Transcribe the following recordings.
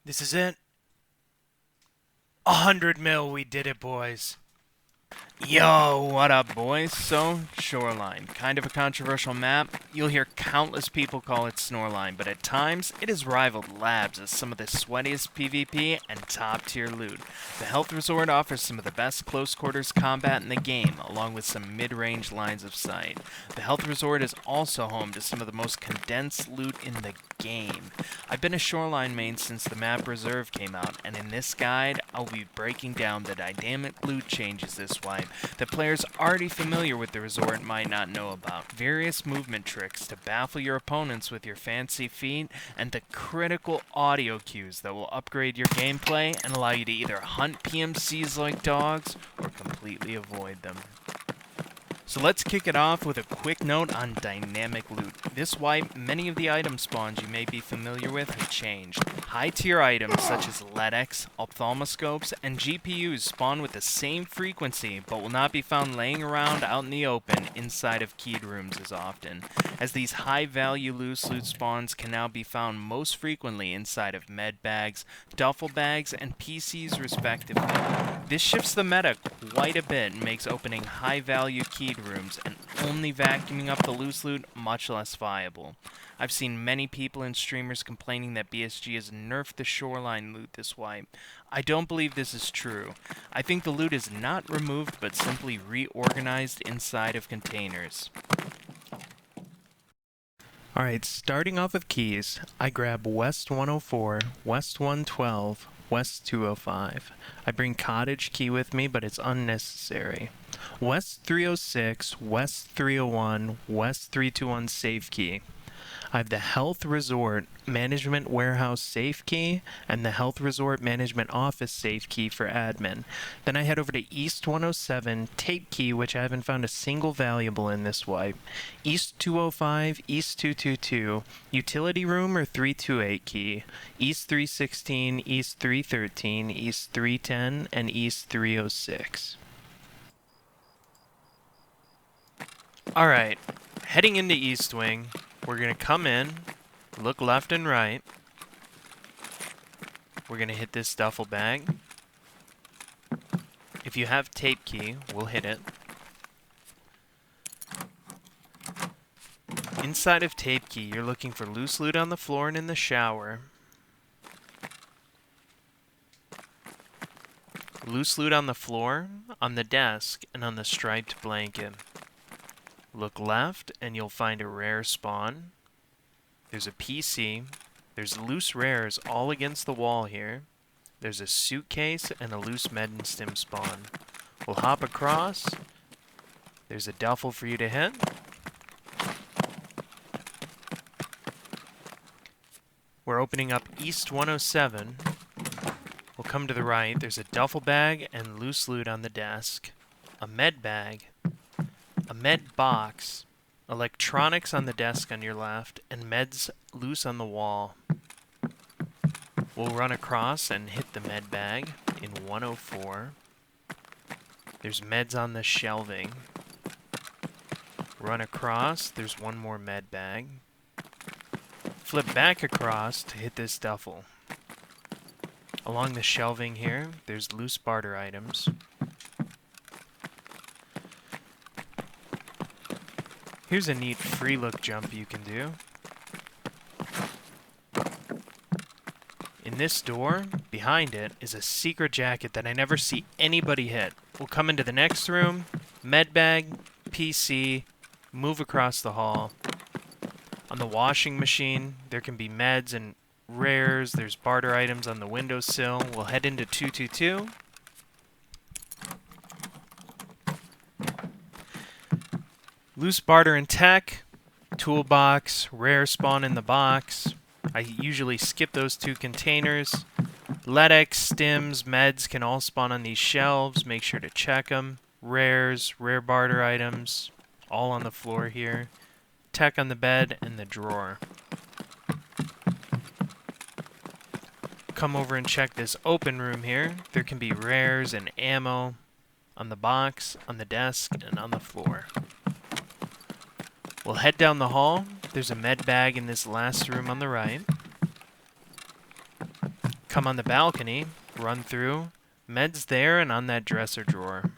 This is it. 100 mil, we did it, boys. Yo, what up, boys? So, Shoreline, kind of a controversial map. You'll hear countless people call it Snoreline, but at times it has rivaled Labs as some of the sweatiest PvP and top tier loot. The Health Resort offers some of the best close quarters combat in the game, along with some mid range lines of sight. The Health Resort is also home to some of the most condensed loot in the game. I've been a Shoreline main since the map Reserve came out, and in this guide, I'll be breaking down the dynamic loot changes this wipe that players already familiar with the resort might not know about. Various movement tricks to baffle your opponents with your fancy feat, and the critical audio cues that will upgrade your gameplay and allow you to either hunt PMCs like dogs or completely avoid them. So let's kick it off with a quick note on dynamic loot. This wipe, many of the item spawns you may be familiar with have changed. High tier items such as LEDX, ophthalmoscopes, and GPUs spawn with the same frequency but will not be found laying around out in the open inside of keyed rooms as often, as these high value loose loot spawns can now be found most frequently inside of med bags, duffel bags, and PCs respectively. This shifts the meta quite a bit and makes opening high value keyed rooms and only vacuuming up the loose loot much less viable. I've seen many people and streamers complaining that BSG has nerfed the Shoreline loot this wipe. I don't believe this is true. I think the loot is not removed but simply reorganized inside of containers. Alright, starting off with keys, I grab West 104, West 112, West 205. I bring Cottage key with me, but it's unnecessary. West 306, West 301, West 321 safe key. I have the Health Resort Management Warehouse safe key and the Health Resort Management Office safe key for admin. Then I head over to East 107 tape key, which I haven't found a single valuable in this wipe. East 205, East 222, Utility Room or 328 key, East 316, East 313, East 310, and East 306. Alright, heading into East Wing. We're going to come in, look left and right. We're going to hit this duffel bag. If you have tape key, we'll hit it. Inside of tape key, you're looking for loose loot on the floor and in the shower. Loose loot on the floor, on the desk, and on the striped blanket. Look left and you'll find a rare spawn. There's a PC. There's loose rares all against the wall here. There's a suitcase and a loose med and stim spawn. We'll hop across. There's a duffel for you to hit. We're opening up East 107. We'll come to the right. There's a duffel bag and loose loot on the desk. A med bag. A med box, electronics on the desk on your left, and meds loose on the wall. We'll run across and hit the med bag in 104. There's meds on the shelving. Run across, there's one more med bag. Flip back across to hit this duffel. Along the shelving here, there's loose barter items. Here's a neat free look jump you can do. In this door, behind it, is a secret jacket that I never see anybody hit. We'll come into the next room, med bag, PC, move across the hall. On the washing machine, there can be meds and rares. There's barter items on the windowsill. We'll head into 222. Loose barter and tech, toolbox, rare spawn in the box. I usually skip those two containers. LEDX, stims, meds can all spawn on these shelves. Make sure to check them. Rares, rare barter items, all on the floor here. Tech on the bed and the drawer. Come over and check this open room here. There can be rares and ammo on the box, on the desk, and on the floor. We'll head down the hall. There's a med bag in this last room on the right. Come on the balcony, run through, meds there and on that dresser drawer.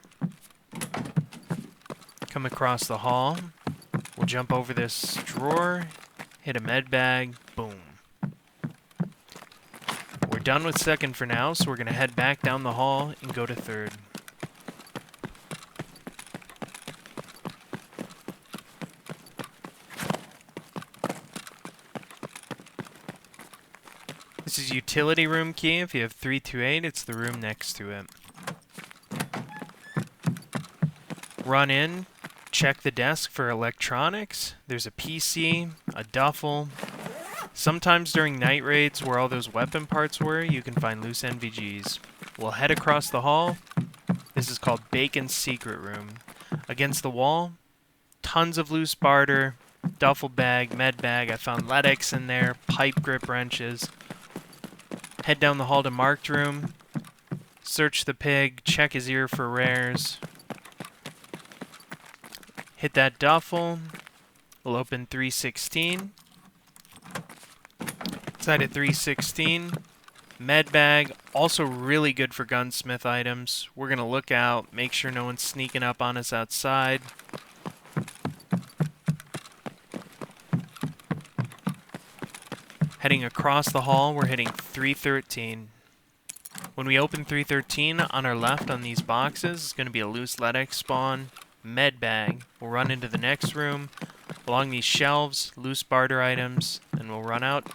Come across the hall, we'll jump over this drawer, hit a med bag, boom. We're done with second for now, so we're going to head back down the hall and go to third. This is utility room key. If you have 328, it's the room next to it. Run in, check the desk for electronics. There's a PC, a duffel. Sometimes during night raids where all those weapon parts were, you can find loose NVGs. We'll head across the hall. This is called Bacon's Secret Room. Against the wall, tons of loose barter, duffel bag, med bag. I found LEDX in there, pipe grip wrenches. Head down the hall to marked room. Search the pig, check his ear for rares. Hit that duffel. We'll open 316. Inside at 316, med bag, also really good for gunsmith items. We're going to look out, make sure no one's sneaking up on us outside. Heading across the hall, we're hitting 313. When we open 313, on our left on these boxes is going to be a loose LEDX spawn, med bag. We'll run into the next room, along these shelves, loose barter items, and we'll run out.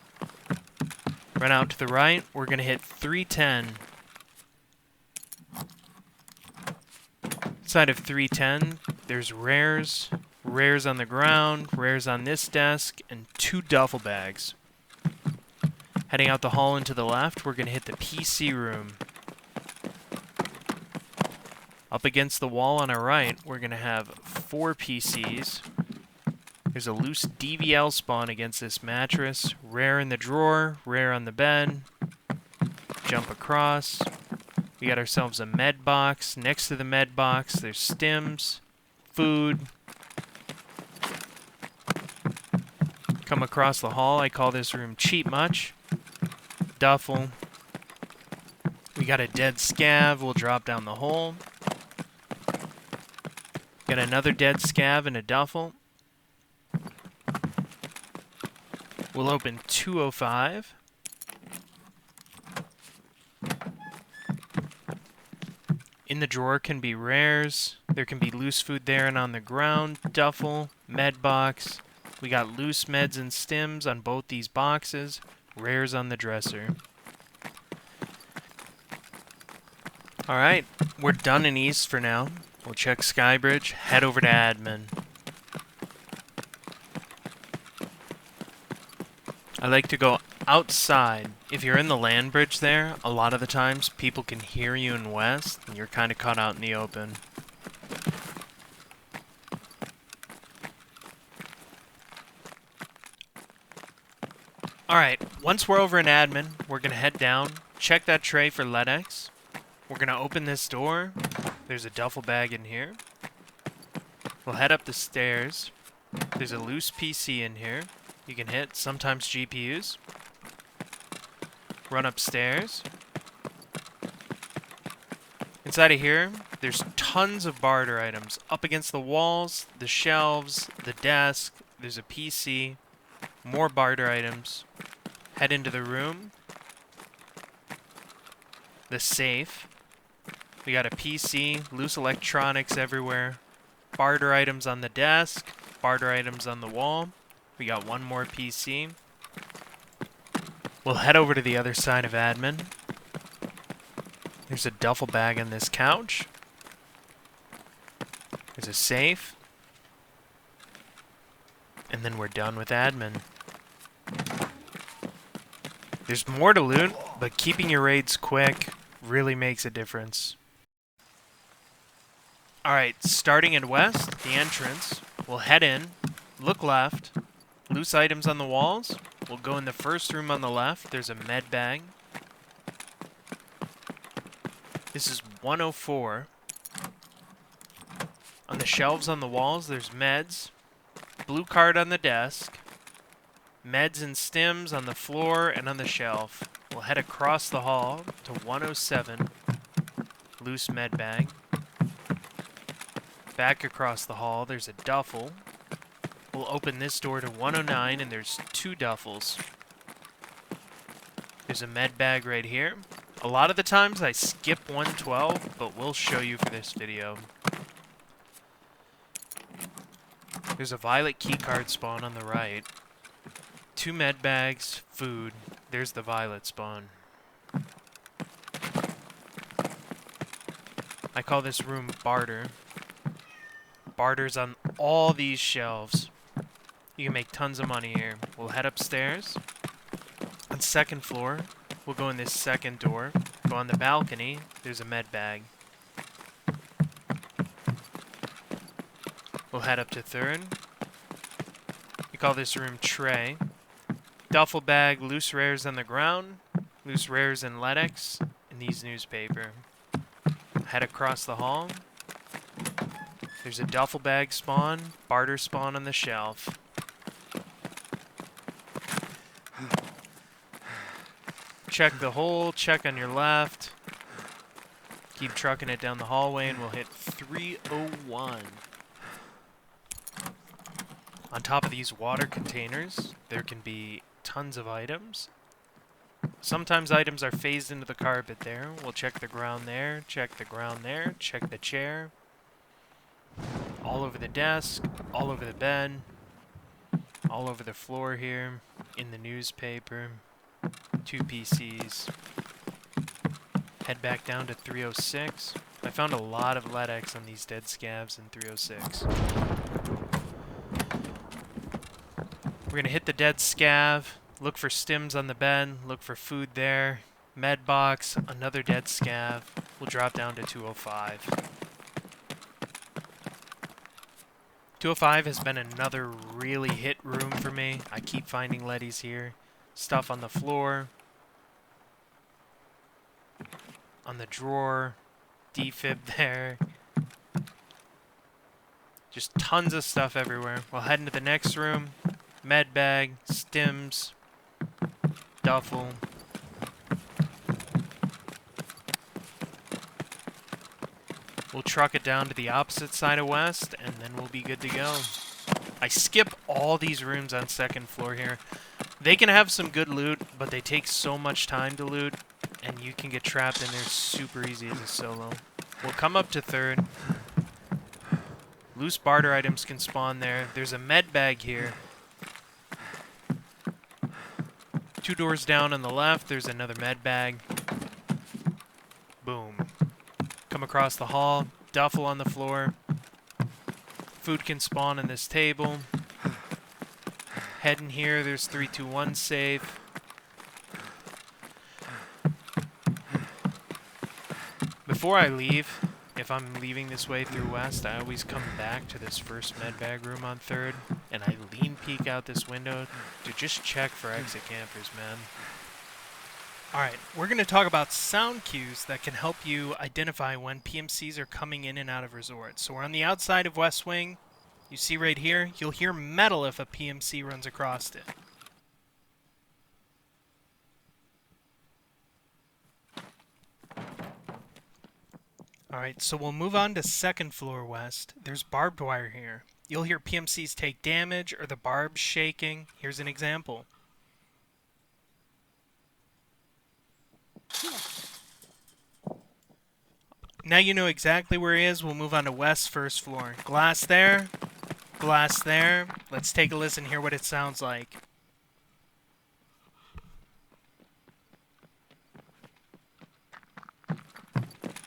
Run out to the right, we're going to hit 310. Inside of 310, there's rares, rares on the ground, rares on this desk, and 2 duffel bags. Heading out the hall and to the left, we're going to hit the PC room. Up against the wall on our right, we're going to have 4 PCs. There's a loose DVL spawn against this mattress. Rare in the drawer, rare on the bed. Jump across. We got ourselves a med box. Next to the med box, there's stims, food. Come across the hall. I call this room Cheap Much. Duffel. We got a dead scav. We'll drop down the hole. Got another dead scav and a duffel. We'll open 205. In the drawer can be rares. There can be loose food there and on the ground. Duffel, med box. We got loose meds and stims on both these boxes. Rares on the dresser. Alright, we're done in East for now. We'll check Skybridge, head over to admin. I like to go outside. If you're in the land bridge there, a lot of the times people can hear you in West, and you're kind of caught out in the open. Alright, once we're over in admin, we're going to head down, check that tray for LEDX. We're going to open this door. There's a duffel bag in here. We'll head up the stairs. There's a loose PC in here. You can hit, sometimes GPUs. Run upstairs. Inside of here, there's tons of barter items. Up against the walls, the shelves, the desk. There's a PC. More barter items. Head into the room. The safe. We got a PC, loose electronics everywhere. Barter items on the desk. Barter items on the wall. We got one more PC. We'll head over to the other side of admin. There's a duffel bag on this couch. There's a safe. And then we're done with admin. There's more to loot, but keeping your raids quick really makes a difference. Alright, starting in West, the entrance. We'll head in, look left. Loose items on the walls. We'll go in the first room on the left. There's a med bag. This is 104. On the shelves on the walls, there's meds. Blue card on the desk. Meds and stims on the floor and on the shelf. We'll head across the hall to 107, loose med bag. Back across the hall, there's a duffel. We'll open this door to 109, and there's 2 duffels. There's a med bag right here. A lot of the times I skip 112, but we'll show you for this video. There's a violet keycard spawn on the right. 2 med bags, food. There's the violet spawn. I call this room barter. Barter's on all these shelves. You can make tons of money here. We'll head upstairs. On 2nd floor, we'll go in this 2nd door. Go on the balcony. There's a med bag. We'll head up to 3rd. We call this room tray. Duffel bag, loose rares on the ground. Loose rares and LEDX in these newspaper. Head across the hall. There's a duffel bag spawn, barter spawn on the shelf. Check the hole, check on your left. Keep trucking it down the hallway and we'll hit 301. On top of these water containers, there can be tons of items. Sometimes items are phased into the carpet there. We'll check the ground there, check the ground there, check the chair. All over the desk, all over the bed, all over the floor here, in the newspaper. 2 PCs. Head back down to 306. I found a lot of LEDX on these dead scavs in 306. We're going to hit the dead scav, look for stims on the bed, look for food there, med box, another dead scav. We'll drop down to 205. 205 has been another really hit room for me. I keep finding leadies here. Stuff on the floor, on the drawer, defib there. Just tons of stuff everywhere. We'll head into the next room. Med bag, stims, duffel. We'll truck it down to the opposite side of West, and then we'll be good to go. I skip all these rooms on 2nd floor here. They can have some good loot, but they take so much time to loot, and you can get trapped in there super easy as a solo. We'll come up to 3rd. Loose barter items can spawn there. There's a med bag here. 2 doors down on the left, there's another med bag. Boom. Come across the hall, duffel on the floor. Food can spawn in this table. Head in here, there's 321 safe. Before I leave, if I'm leaving this way through West, I always come back to this first med bag room on 3rd, and I lean peek out this window to just check for exit campers, man. Alright, we're going to talk about sound cues that can help you identify when PMCs are coming in and out of resorts. So we're on the outside of West Wing. You see right here, you'll hear metal if a PMC runs across it. Alright, so we'll move on to 2nd floor West. There's barbed wire here. You'll hear PMCs take damage or the barbs shaking. Here's an example. Now you know exactly where he is. We'll move on to West 1st floor. Glass there. Glass there. Let's take a listen, hear what it sounds like.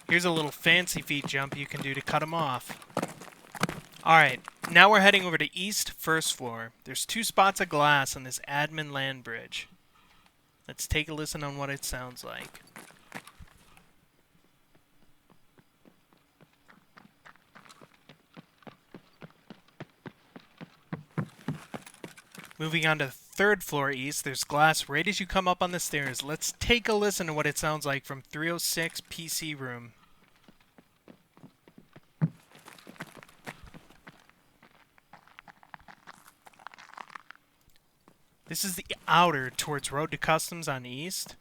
Here's a little fancy feet jump you can do to cut them off. Alright, now we're heading over to East 1st floor. There's 2 spots of glass on this admin land bridge. Let's take a listen on what it sounds like. Moving on to 3rd floor East, there's glass right as you come up on the stairs. Let's take a listen to what it sounds like from 306 PC room. This is the outer towards Road to Customs on East.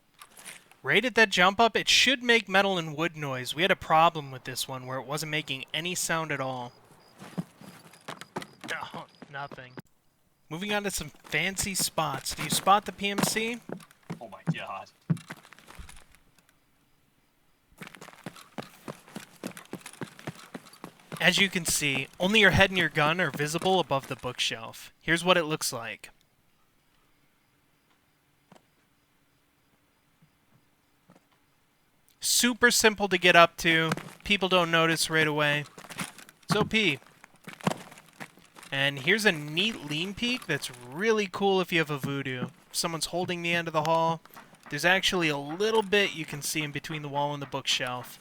Right at that jump up, it should make metal and wood noise. We had a problem with this one where it wasn't making any sound at all. No, nothing. Moving on to some fancy spots. Do you spot the PMC? Oh my god. As you can see, only your head and your gun are visible above the bookshelf. Here's what it looks like. Super simple to get up to. People don't notice right away. It's OP. And here's a neat lean peek that's really cool if you have a voodoo. If someone's holding the end of the hall, there's actually a little bit you can see in between the wall and the bookshelf.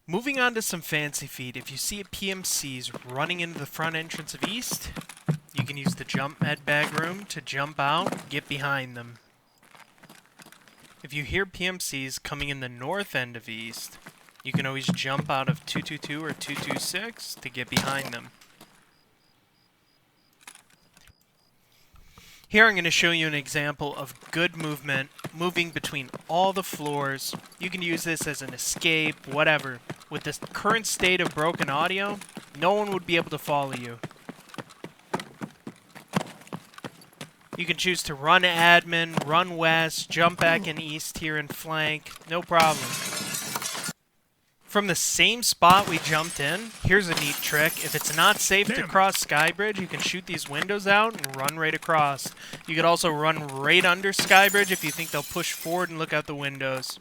Moving on to some fancy feet, if you see a PMCs running into the front entrance of East, you can use the jump med bag room to jump out, get behind them. If you hear PMCs coming in the north end of East, you can always jump out of 222 or 226 to get behind them. Here I'm going to show you an example of good movement, moving between all the floors. You can use this as an escape, whatever. With this current state of broken audio, no one would be able to follow you. You can choose to run admin, run west, jump back in east here and flank, no problem. From the same spot we jumped in, here's a neat trick. If it's not safe to cross Skybridge, you can shoot these windows out and run right across. You could also run right under Skybridge if you think they'll push forward and look out the windows.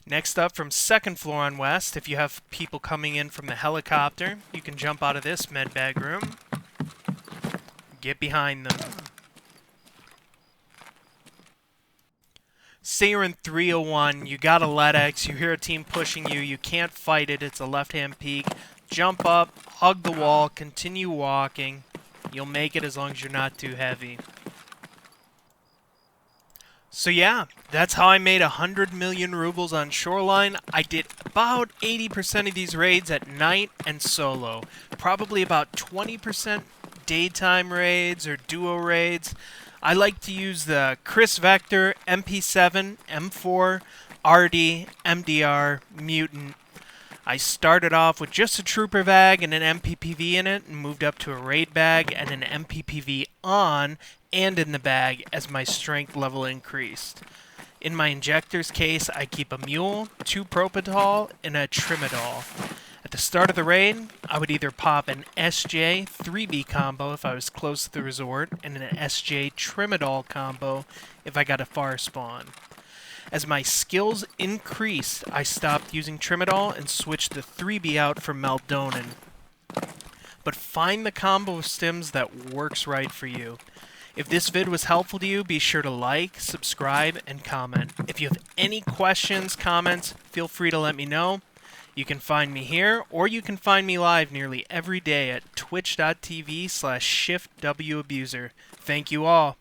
Next up, from second floor on west, if you have people coming in from the helicopter, you can jump out of this medbag room, get behind them. Say you're in 301, you got a LEDX, you hear a team pushing you, you can't fight it, it's a left-hand peek. Jump up, hug the wall, continue walking. You'll make it as long as you're not too heavy. So yeah, that's how I made 100 million rubles on Shoreline. I did about 80% of these raids at night and solo. Probably about 20% daytime raids or duo raids. I like to use the Chris Vector, MP7, M4, RD, MDR, Mutant. I started off with just a Trooper bag and an MPPV in it and moved up to a raid bag and an MPPV on and in the bag as my strength level increased. In my injector's case, I keep a Mule, 2 Propital, and a Trimadol. At the start of the raid, I would either pop an SJ 3B combo if I was close to the resort, and an SJ Trimadol combo if I got a far spawn. As my skills increased, I stopped using Trimadol and switched the 3B out for Maldonin. But find the combo of stims that works right for you. If this vid was helpful to you, be sure to like, subscribe, and comment. If you have any questions, comments, feel free to let me know. You can find me here, or you can find me live nearly every day at twitch.tv/shiftwabuser. Thank you all.